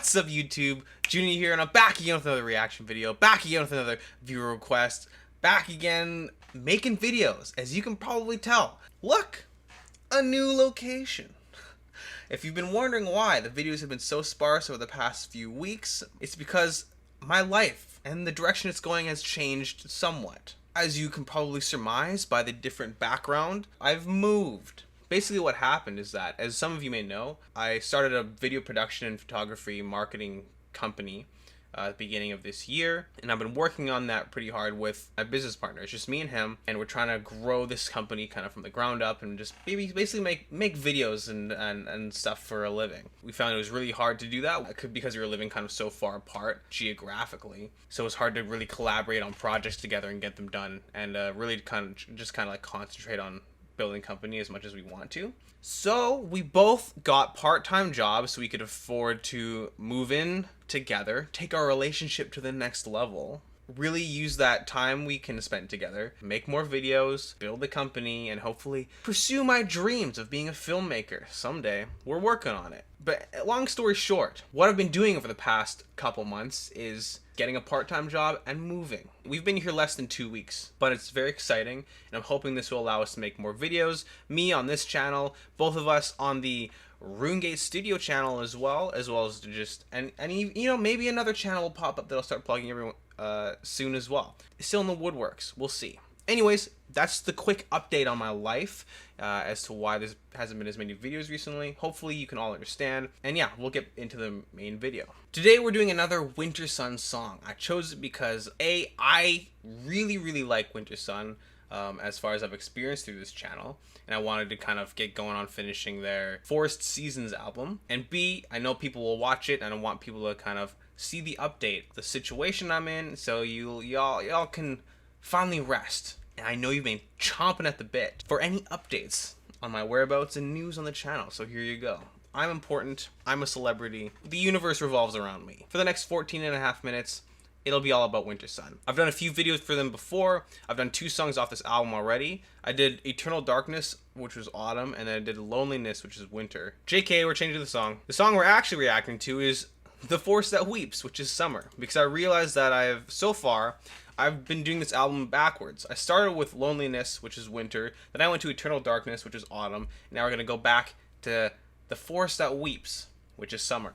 What's up, YouTube? Juniio here, and I'm back again with another reaction video, back again with another viewer request, back again making videos. As you can probably tell, look, a new location. If you've been wondering why the videos have been so sparse over the past few weeks, it's because my life and the direction it's going has changed somewhat. As you can probably surmise by the different background, I've moved. Basically what happened is that, as some of you may know, I started a video production and photography marketing company at the beginning of this year, and I've been working on that pretty hard with my business partner. It's just me and him, and we're trying to grow this company kind of from the ground up and just basically make videos and stuff for a living. We found it was really hard to do that because we were living kind of so far apart geographically, so it's hard to really collaborate on projects together and get them done, and really kind of like concentrate on building company as much as we want to. So we both got part-time jobs so we could afford to move in together, take our relationship to the next level, really use that time we can spend together, make more videos, build a company, and hopefully pursue my dreams of being a filmmaker someday. We're working on it. But long story short, what I've been doing over the past couple months is getting a part-time job and moving. We've been here less than 2 weeks, but it's very exciting, and I'm hoping this will allow us to make more videos. Me on this channel, both of us on the RuneGate Studio channel as well as just you know, maybe another channel will pop up that I'll start plugging everyone soon as well. It's still in the woodworks. We'll see. Anyways, that's the quick update on my life as to why there hasn't been as many videos recently. Hopefully you can all understand. And yeah, we'll get into the main video. Today we're doing another Wintersun song. I chose it because I really like Wintersun as far as I've experienced through this channel. And I wanted to kind of get going on finishing their Forest Seasons album. And B, I know people will watch it and I want people to kind of see the update, the situation I'm in, so y'all can finally rest. And I know you've been chomping at the bit for any updates on my whereabouts and news on the channel, so here you go. I'm important, I'm a celebrity, the universe revolves around me. For the next 14.5 minutes, it'll be all about Wintersun. I've done a few videos for them before. I've done 2 songs off this album already. I did Eternal Darkness, which was autumn, and then I did Loneliness, which is winter. JK, we're changing the song. The song we're actually reacting to is The Forest That Weeps, which is summer, because I realized that I've been doing this album backwards. I started with Loneliness, which is winter, then I went to Eternal Darkness, which is autumn, and now we're going to go back to The Forest That Weeps, which is summer.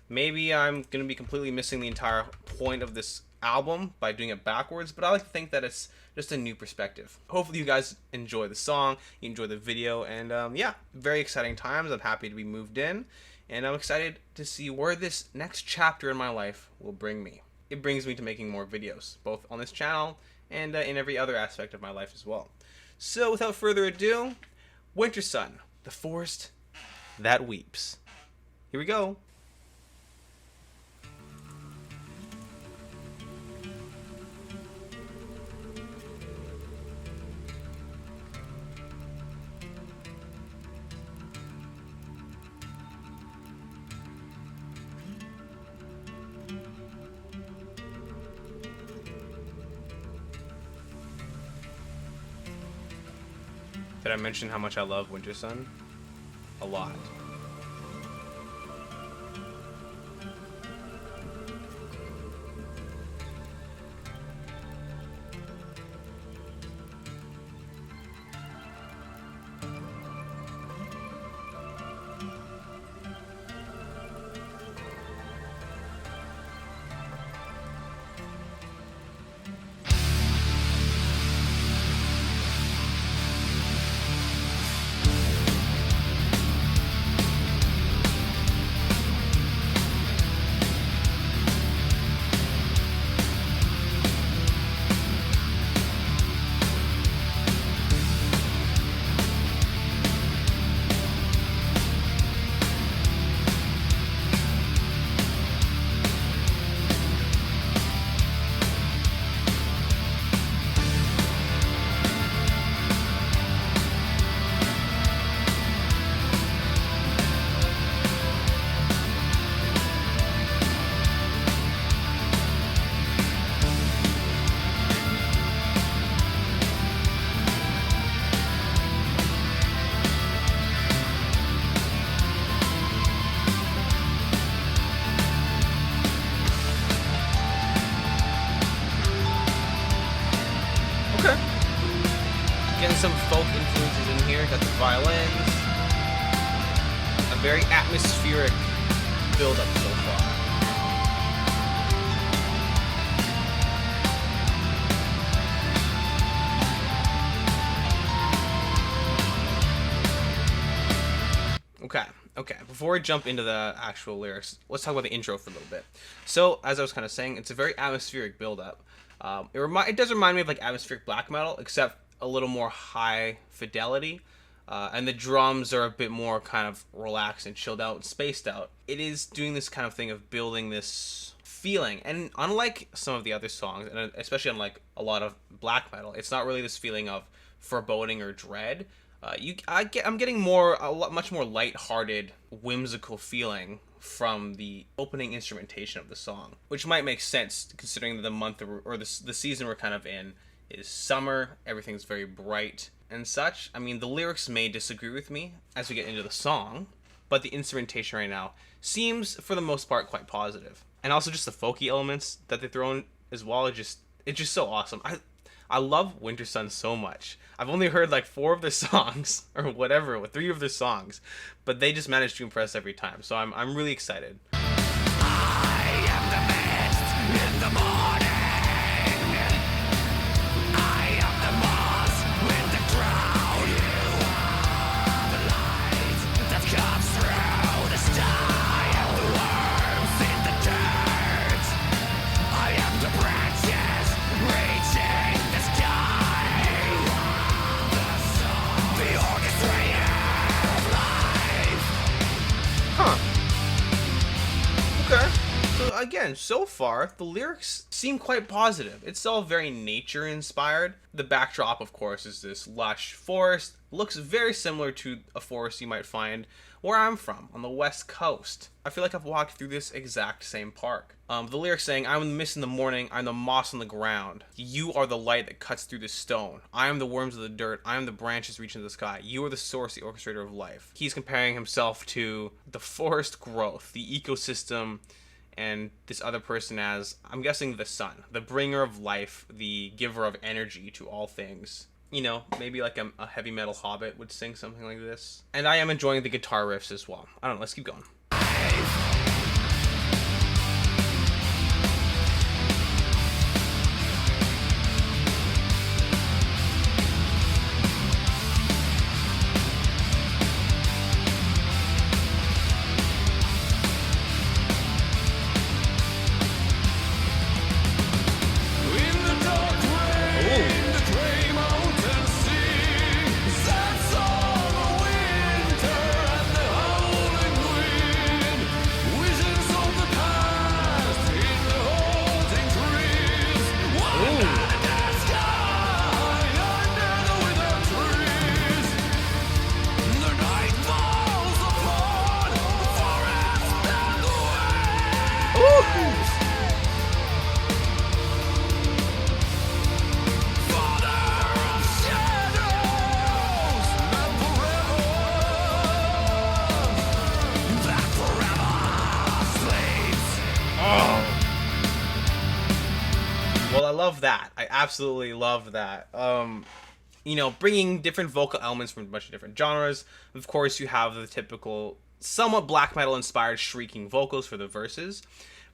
Maybe I'm going to be completely missing the entire point of this album by doing it backwards, but I like to think that it's just a new perspective. Hopefully you guys enjoy the song, you enjoy the video, and yeah, very exciting times. I'm happy to be moved in, and I'm excited to see where this next chapter in my life will bring me. It brings me to making more videos, both on this channel and in every other aspect of my life as well. So without further ado, Wintersun, The Forest That Weeps. Here we go. Did I mention how much I love Wintersun? A lot. Getting some folk influences in here. Got the violins. A very atmospheric build-up so far. Okay. Before we jump into the actual lyrics, let's talk about the intro for a little bit. So, as I was kind of saying, it's a very atmospheric build-up. It does remind me of like atmospheric black metal, except a little more high fidelity. And the drums are a bit more kind of relaxed and chilled out and spaced out. It is doing this kind of thing of building this feeling. And unlike some of the other songs, and especially unlike a lot of black metal, it's not really this feeling of foreboding or dread. I'm getting much more light-hearted, whimsical feeling from the opening instrumentation of the song, which might make sense considering that the month or the season we're kind of in is summer. Everything's very bright and such. I mean, the lyrics may disagree with me as we get into the song, but the instrumentation right now seems, for the most part, quite positive. And also just the folky elements that they throw in as well. It's just so awesome. I love Wintersun so much. I've only heard like 4 of their songs, or whatever, with 3 of their songs, but they just manage to impress every time. So I'm really excited. I am the mist in the morning. I am the moss with the crowd. You are the light that comes through the sky. I am the worms in the dirt. I am the branches reaching the sky. The orchestrator of life. Huh. Okay. So again, so far, the lyrics seem quite positive. It's all very nature-inspired. The backdrop, of course, is this lush forest. Looks very similar to a forest you might find where I'm from, on the west coast. I feel like I've walked through this exact same park. The lyrics saying, I'm the mist in the morning, I'm the moss on the ground. You are the light that cuts through the stone. I am the worms of the dirt, I am the branches reaching the sky. You are the source, the orchestrator of life. He's comparing himself to the forest growth, the ecosystem, and this other person as, I'm guessing, the sun, the bringer of life, the giver of energy to all things. You know, maybe like a heavy metal hobbit would sing something like this. And I am enjoying the guitar riffs as well. I don't know, let's keep going. Well, I love that. I absolutely love that. You know, bringing different vocal elements from a bunch of different genres. Of course, you have the typical, somewhat black metal inspired shrieking vocals for the verses,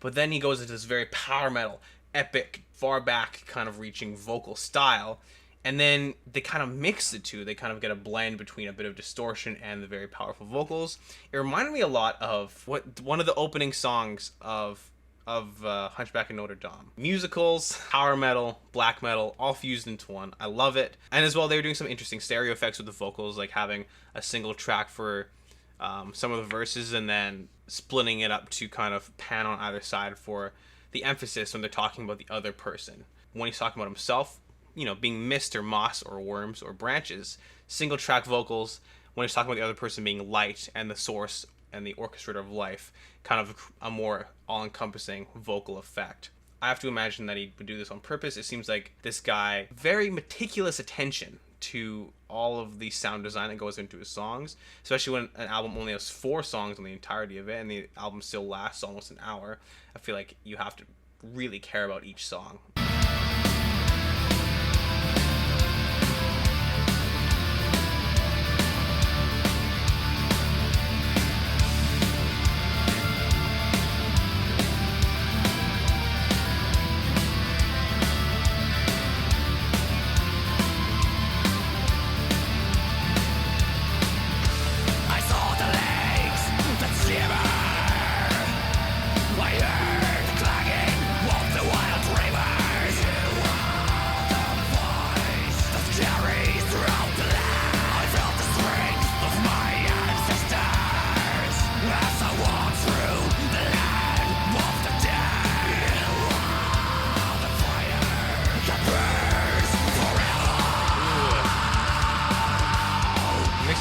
but then he goes into this very power metal, epic, far back kind of reaching vocal style, and then they kind of mix the two. They kind of get a blend between a bit of distortion and the very powerful vocals. It reminded me a lot of one of the opening songs of Hunchback of Notre Dame. Musicals, power metal, black metal, all fused into one. I love it. And as well, they were doing some interesting stereo effects with the vocals, like having a single track for some of the verses and then splitting it up to kind of pan on either side for the emphasis when they're talking about the other person. When he's talking about himself, you know, being mist or moss or worms or branches, single track vocals. When he's talking about the other person being light and the source and the orchestrator of life, kind of a more all-encompassing vocal effect. I have to imagine that he would do this on purpose. It seems like this guy, very meticulous attention to all of the sound design that goes into his songs, especially when an album only has 4 songs on the entirety of it and the album still lasts almost an hour. I feel like you have to really care about each song.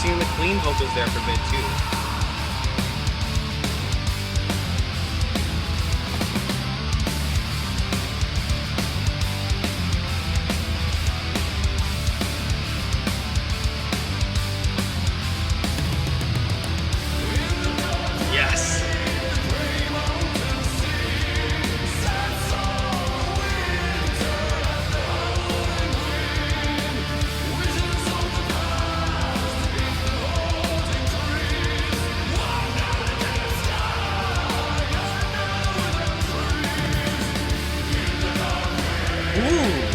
seeing the clean vocals there for a bit too. Yes. Ooh.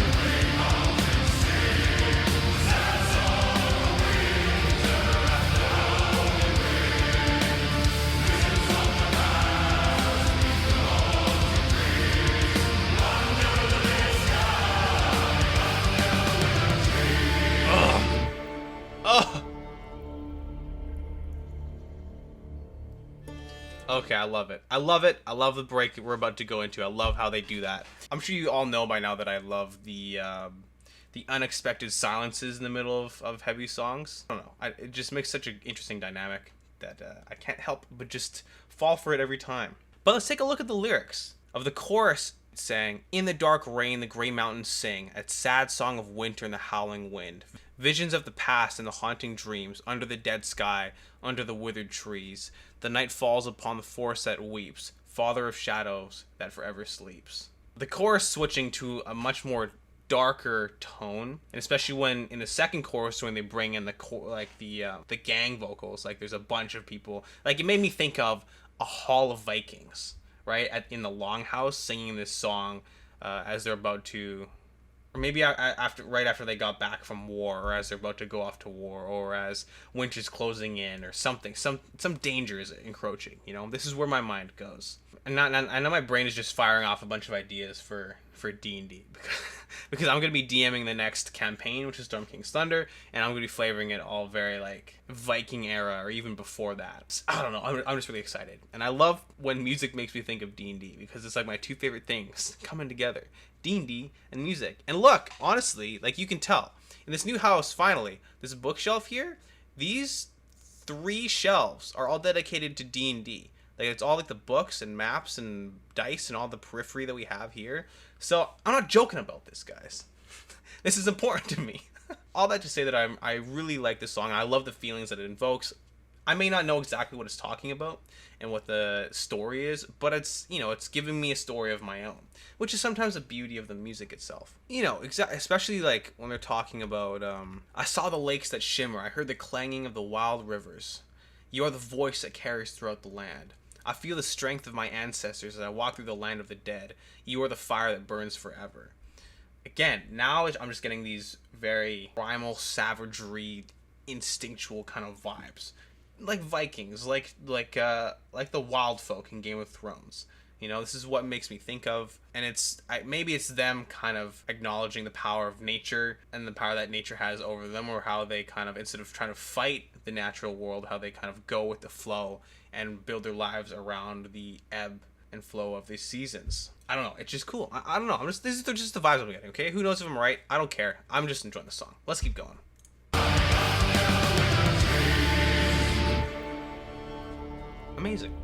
Oh. Okay, I love it. I love it. I love the break that we're about to go into. I love how they do that. I'm sure you all know by now that I love the unexpected silences in the middle of heavy songs. I don't know. It just makes such an interesting dynamic that I can't help but just fall for it every time. But let's take a look at the lyrics of the chorus saying, "In the dark rain, the gray mountains sing, a sad song of winter and the howling wind. Visions of the past and the haunting dreams, under the dead sky, under the withered trees. The night falls upon the forest that weeps, father of shadows that forever sleeps." The chorus switching to a much more darker tone, and especially when in the second chorus when they bring in the gang vocals, like there's a bunch of people, like it made me think of a hall of Vikings, right, in the longhouse singing this song as they're about to, or maybe right after they got back from war, or as they're about to go off to war, or as winter's closing in, or something, some danger is encroaching. You know, this is where my mind goes, and I know my brain is just firing off a bunch of ideas for D&D because I'm gonna be DMing the next campaign, which is Storm King's Thunder, and I'm gonna be flavoring it all very like Viking era or even before that. I don't know. I'm just really excited, and I love when music makes me think of D&D because it's like my two favorite things coming together: D&D and music. And look, honestly, like you can tell in this new house, finally, this bookshelf here, these 3 shelves are all dedicated to D&D. Like it's all like the books and maps and dice and all the periphery that we have here. So I'm not joking about this, guys. This is important to me. All that to say that I really like this song. I love the feelings that it invokes. I may not know exactly what it's talking about and what the story is, but it's, you know, it's giving me a story of my own, which is sometimes the beauty of the music itself. You know, especially like when they're talking about, I saw the lakes that shimmer. I heard the clanging of the wild rivers. You are the voice that carries throughout the land. I feel the strength of my ancestors as I walk through the land of the dead. You are the fire that burns forever. Again, now I'm just getting these very primal savagery, instinctual kind of vibes, like Vikings, like the wild folk in Game of Thrones. You know, this is what makes me think of, and maybe it's them kind of acknowledging the power of nature and the power that nature has over them, or how they kind of, instead of trying to fight the natural world, how they kind of go with the flow and build their lives around the ebb and flow of these seasons. I don't know. It's just cool. I don't know. These are just the vibes I'm getting. Okay, who knows if I'm right? I don't care. I'm just enjoying the song. Let's keep going. Amazing.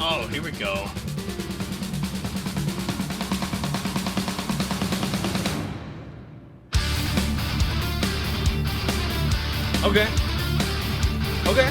Oh, here we go. Okay. Okay.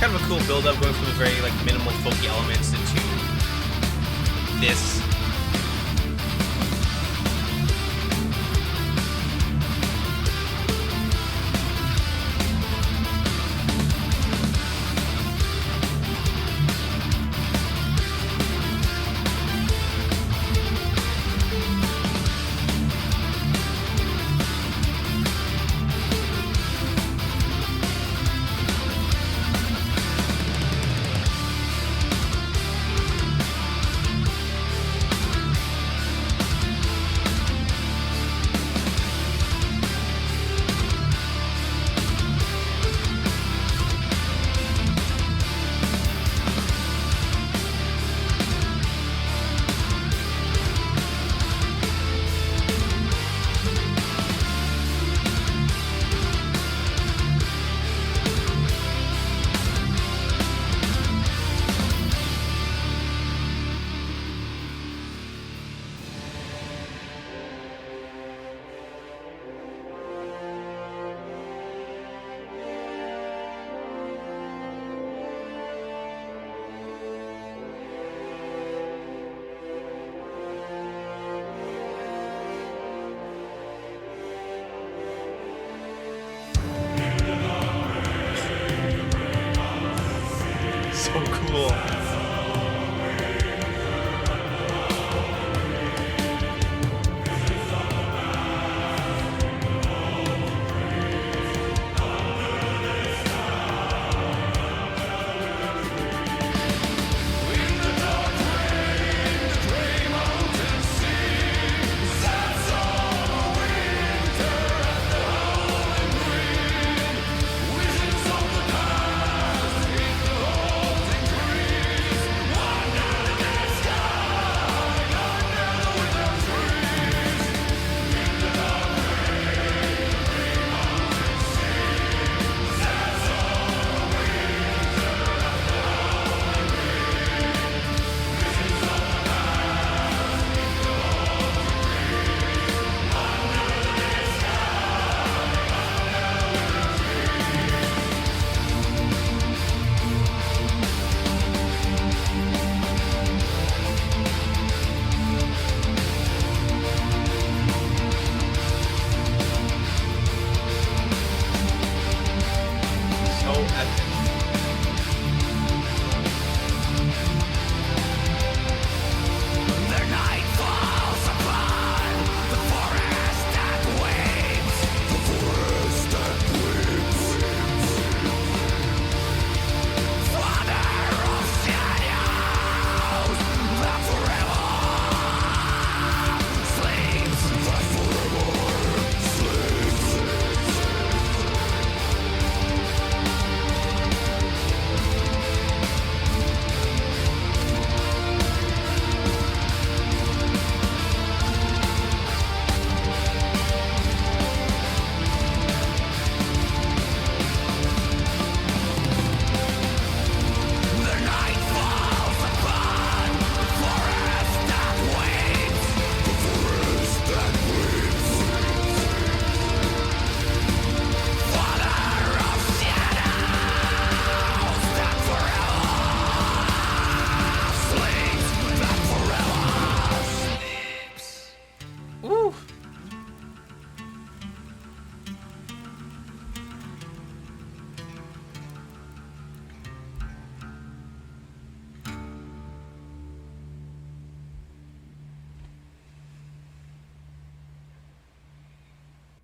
Kind of a cool build-up, going from the very like minimal folky elements into this. So cool.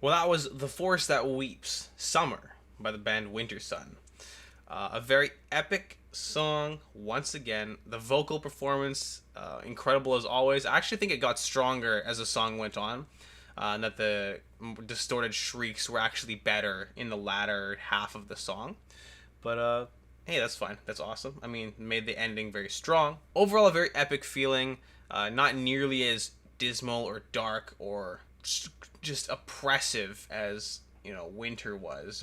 Well, that was The Force That Weeps, Summer, by the band Wintersun. A very epic song, once again. The vocal performance, incredible as always. I actually think it got stronger as the song went on, and that the distorted shrieks were actually better in the latter half of the song. But, hey, that's fine. That's awesome. I mean, made the ending very strong. Overall, a very epic feeling. Not nearly as dismal or dark or just oppressive as winter was,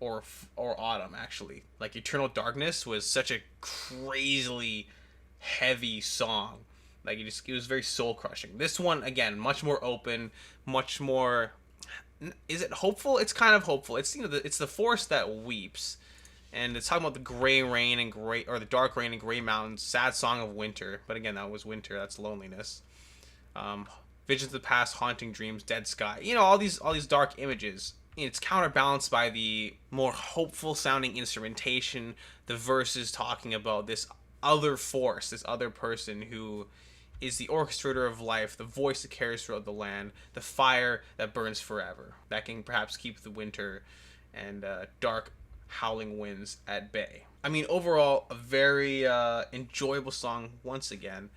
or autumn. Actually, like Eternal Darkness was such a crazily heavy song. Like it was very soul crushing. This one, again, much more open, much more. Is it hopeful? It's kind of hopeful. It's it's the forest that weeps, and it's talking about the gray rain and gray, or the dark rain and gray mountains. Sad song of winter, but again, that was winter. That's loneliness. Visions of the past, haunting dreams, dead sky. All these dark images. It's counterbalanced by the more hopeful sounding instrumentation. The verses talking about this other force, this other person who is the orchestrator of life, the voice that carries throughout the land, the fire that burns forever, that can perhaps keep the winter and dark howling winds at bay. I mean, overall, a very enjoyable song once again.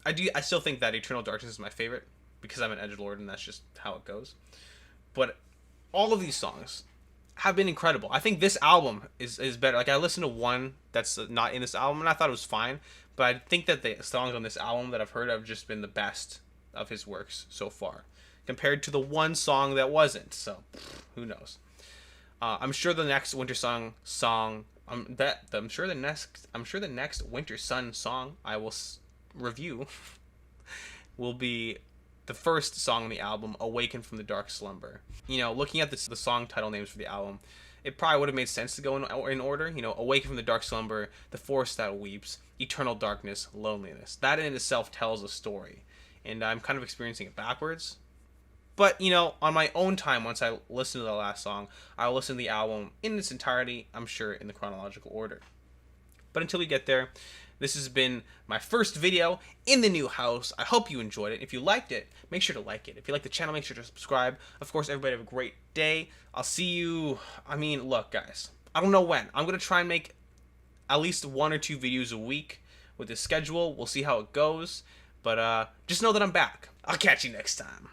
I still think that Eternal Darkness is my favorite because I'm an edgelord and that's just how it goes. But all of these songs have been incredible. I think this album is better. Like, I listened to one that's not in this album and I thought it was fine, but I think that the songs on this album that I've heard have just been the best of his works so far, compared to the one song that wasn't. So, who knows? I'm sure the next Wintersun song, I'm sure the next Wintersun song I will review will be the first song on the album, Awaken from the Dark Slumber. Looking at the song title names for the album, it probably would have made sense to go in order. Awaken from the Dark Slumber, The Forest That Weeps, Eternal Darkness, Loneliness. That in itself tells a story, and I'm kind of experiencing it backwards. But, on my own time, once I listen to the last song, I'll listen to the album in its entirety, I'm sure in the chronological order. But until we get there, this has been my first video in the new house. I hope you enjoyed it. If you liked it, make sure to like it. If you like the channel, make sure to subscribe. Of course, everybody have a great day. I'll see you. Look, guys, I don't know when. I'm going to try and make at least 1 or 2 videos a week with this schedule. We'll see how it goes. But just know that I'm back. I'll catch you next time.